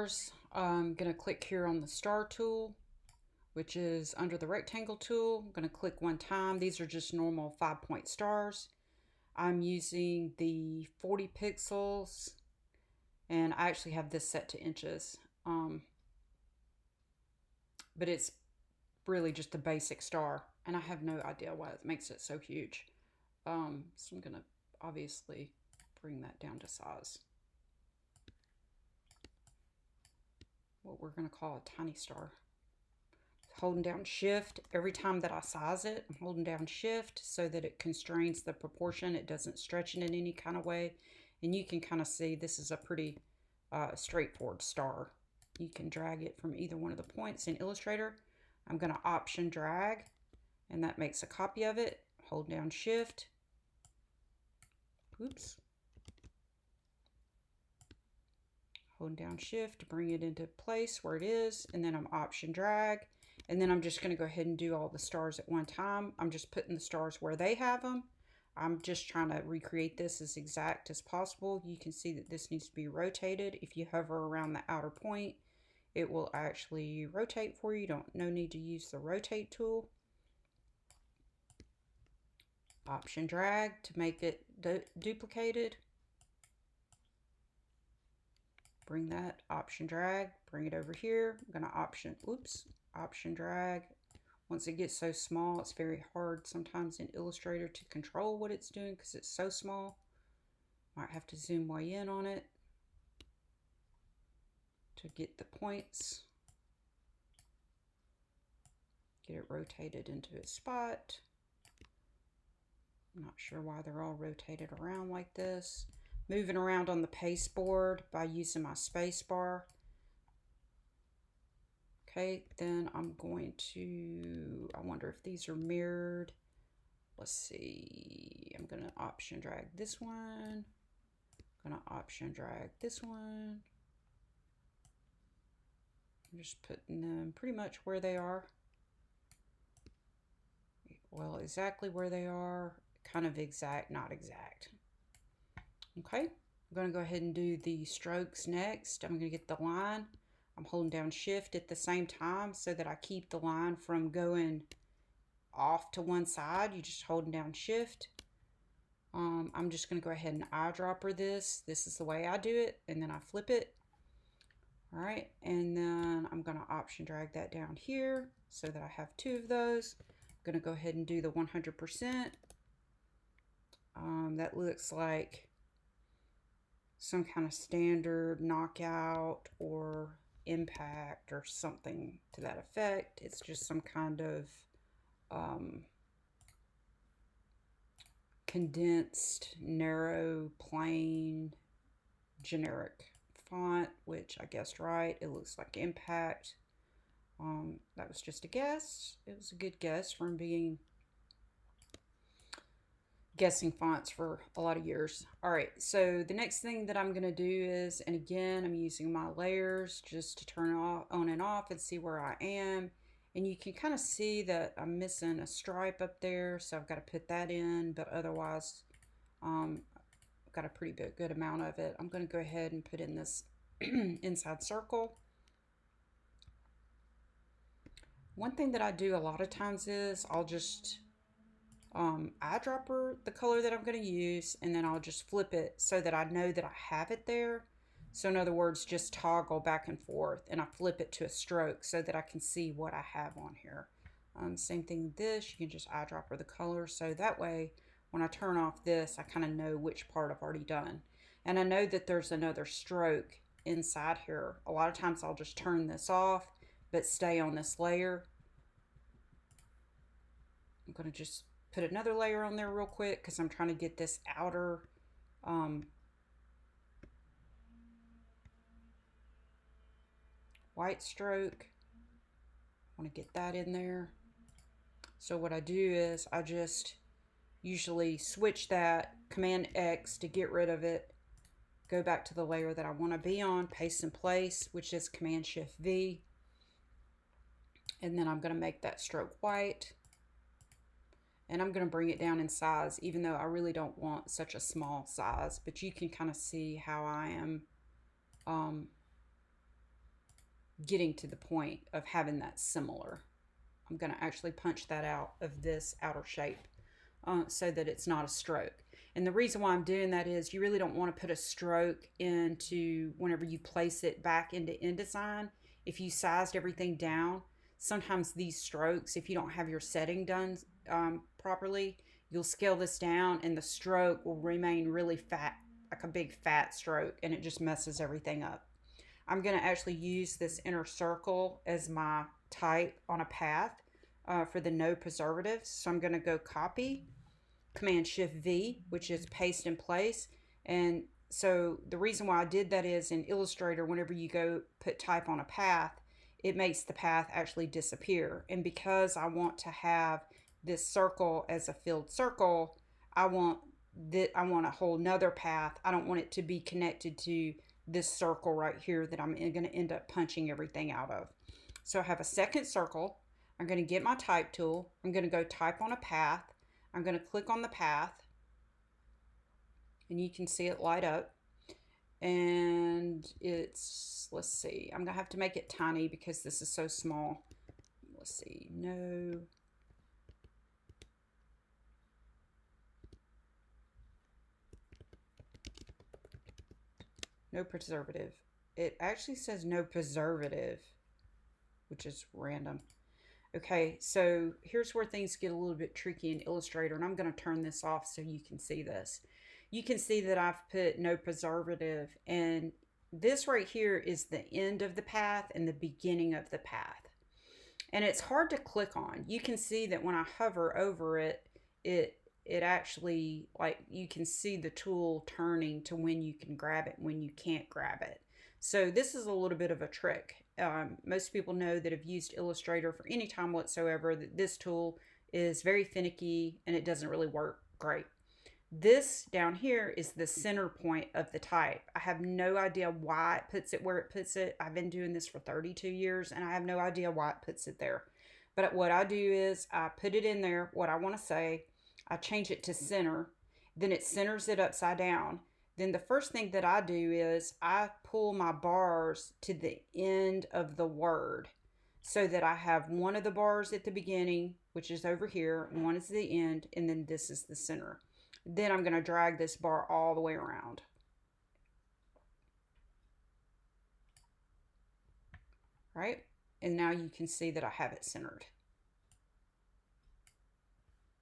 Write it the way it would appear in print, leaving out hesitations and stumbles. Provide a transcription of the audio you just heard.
stars, I'm going to click here on the star tool, which is under the rectangle tool. I'm going to click one time. These are just normal 5-point stars. I'm using the 40 pixels, and I actually have this set to inches. But it's really just a basic star, and I have no idea why it makes it so huge. So I'm going to obviously bring that down to size. What we're going to call a tiny star. Holding down shift every time that I size it. I'm holding down shift so that it constrains the proportion. It doesn't stretch it in any kind of way. And you can kind of see this is a pretty straightforward star. You can drag it from either one of the points in Illustrator. I'm going to option drag, and that makes a copy of it. Hold down shift. Oops. Hold down shift to bring it into place where it is, and then I'm option drag. And then I'm just going to go ahead and do all the stars at one time. I'm just putting the stars where they have them. I'm just trying to recreate this as exact as possible. You can see that this needs to be rotated. If you hover around the outer point, it will actually rotate for you. No need to use the rotate tool. Option drag to make it duplicated. Bring that, option drag, bring it over here. I'm going to option drag. Once it gets so small, it's very hard sometimes in Illustrator to control what it's doing because it's so small. Might have to zoom way in on it to get the points. Get it rotated into its spot. I'm not sure why they're all rotated around like this. Moving around on the paste board by using my space bar. Okay, then I'm going to, I wonder if these are mirrored. Let's see, I'm going to option drag this one. I'm going to option drag this one. I'm just putting them pretty much where they are. Well, exactly where they are, kind of exact, not exact. Okay, I'm going to go ahead and do the strokes next. I'm going to get the line. I'm holding down shift at the same time so that I keep the line from going off to one side. You just holding down shift. I'm just going to go ahead and eyedropper this. This is the way I do it, and then I flip it. All right, and then I'm going to option drag that down here so that I have two of those. I'm going to go ahead and do the 100%. That looks like some kind of standard knockout or impact or something to that effect. It's just some kind of condensed, narrow, plain, generic font, which I guessed right. It looks like impact. That was just a guess. It was a good guess from being guessing fonts for a lot of years. All right, so the next thing that I'm going to do is, and again, I'm using my layers just to turn on and off and see where I am. And you can kind of see that I'm missing a stripe up there, so I've got to put that in, but otherwise I've got a pretty good amount of it. I'm going to go ahead and put in this inside circle. One thing that I do a lot of times is I'll just eyedropper the color that I'm going to use, and then I'll just flip it so that I know that I have it there. So in other words, just toggle back and forth, and I flip it to a stroke so that I can see what I have on here. Same thing with this. You can just eyedropper the color, so that way when I turn off this, I kind of know which part I've already done. And I know that there's another stroke inside here. A lot of times I'll just turn this off but stay on this layer. I'm going to just put another layer on there real quick because I'm trying to get this outer white stroke. I want to get that in there. So what I do is I just usually switch that, Command X to get rid of it, go back to the layer that I want to be on, paste in place, which is Command Shift V, and then I'm going to make that stroke white. And I'm going to bring it down in size, even though I really don't want such a small size. But you can kind of see how I am getting to the point of having that similar. I'm going to actually punch that out of this outer shape so that it's not a stroke. And the reason why I'm doing that is you really don't want to put a stroke into whenever you place it back into InDesign. If you sized everything down, sometimes these strokes, if you don't have your setting done properly, you'll scale this down and the stroke will remain really fat, like a big fat stroke, and it just messes everything up. I'm going to actually use this inner circle as my type on a path for the no preservatives. So I'm going to go copy, Command Shift V, which is paste in place. And so the reason why I did that is in Illustrator, whenever you go put type on a path, it makes the path actually disappear. And because I want to have this circle as a filled circle, I want a whole nother path. I don't want it to be connected to this circle right here that I'm going to end up punching everything out of. So I have a second circle. I'm going to get my type tool. I'm going to go type on a path. I'm going to click on the path and you can see it light up. And it's, let's see, I'm going to have to make it tiny because this is so small. Let's see, no preservative. It actually says no preservative, which is random. Okay, so here's where things get a little bit tricky in Illustrator, and I'm going to turn this off so you can see this. You can see that I've put no preservative, and this right here is the end of the path and the beginning of the path. And it's hard to click on. You can see that when I hover over it, it actually, like, you can see the tool turning to when you can grab it and when you can't grab it. So this is a little bit of a trick. Most people know that have used Illustrator for any time whatsoever that this tool is very finicky and it doesn't really work great. This down here is the center point of the type. I have no idea why it puts it where it puts it. I've been doing this for 32 years and I have no idea why it puts it there. But what I do is I put it in there, what I want to say, I change it to center, then it centers it upside down. Then the first thing that I do is I pull my bars to the end of the word so that I have one of the bars at the beginning, which is over here, and one is the end, and then this is the center. Then I'm going to drag this bar all the way around. Right? And now you can see that I have it centered.